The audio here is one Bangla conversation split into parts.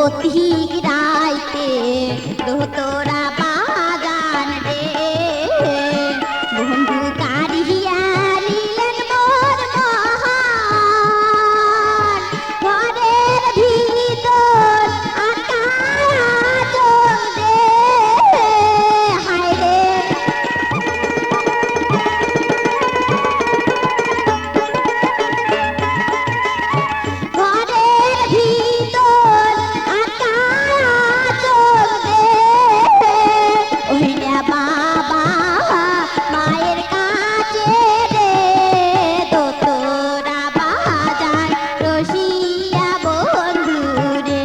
পথিক রাইতে দোতরা বাগান রে বন্ধু কারিয়া নিলেন মোর মহান ঘরের ভিতর আকাশ রে হায় রে ঘরের ভিতর আকাশ রে ওইটা বাবা মায়ের কাছে রে দোতরা বাজার রসিয়া বন্ধু রে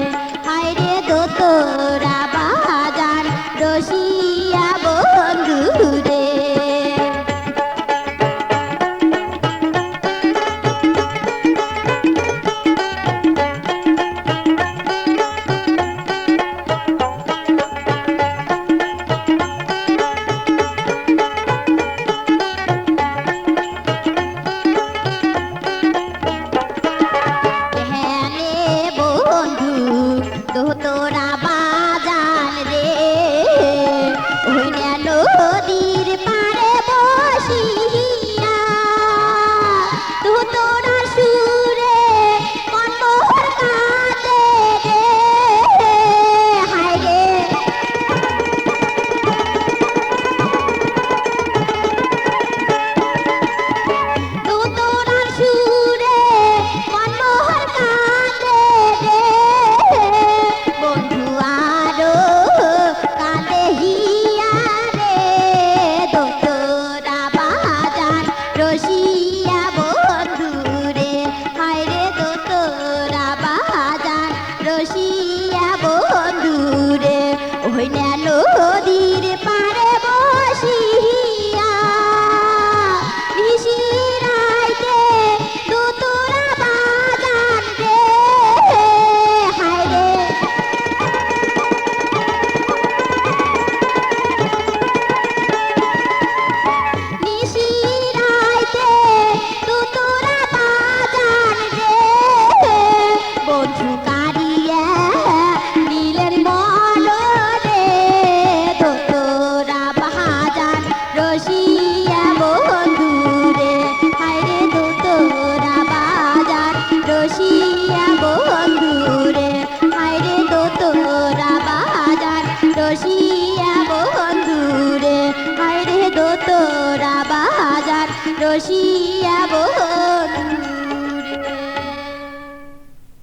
হায় রে দোতরা বাজার রসিয়া বন্ধু রে হেনে বন্ধু দোতরা বাজান রে ওইনা নদীর পাড়ে বসিয়া দোতরা সুরে মনোহর কাঁদে রে হায় রে দোতরা সুরে মনোহর কাঁদে রে বন্ধু আরো কাঁদে হিয়া রে দোতরা বাজার রসিয়া বন্ধু রে হায় রে দোতরা বাজার রসিয়া বন্ধু রে ওইনা নদীর পাড়ে বসিয়া নিশিরাইতে দোতরা বাজার রে হায় রে নিশিরাইতে দোতরা বাজার রে বন্ধু কারিয়া নীলের মন রে দোতরা বাজার রসিয়া বন্ধু রে হায় রে দোতরা বাজার রসিয়া বন্ধু রে হায় রে দোতরা বাজার রসিয়া বন্ধু রে হায় রে দোতরা বাজার রসিয়া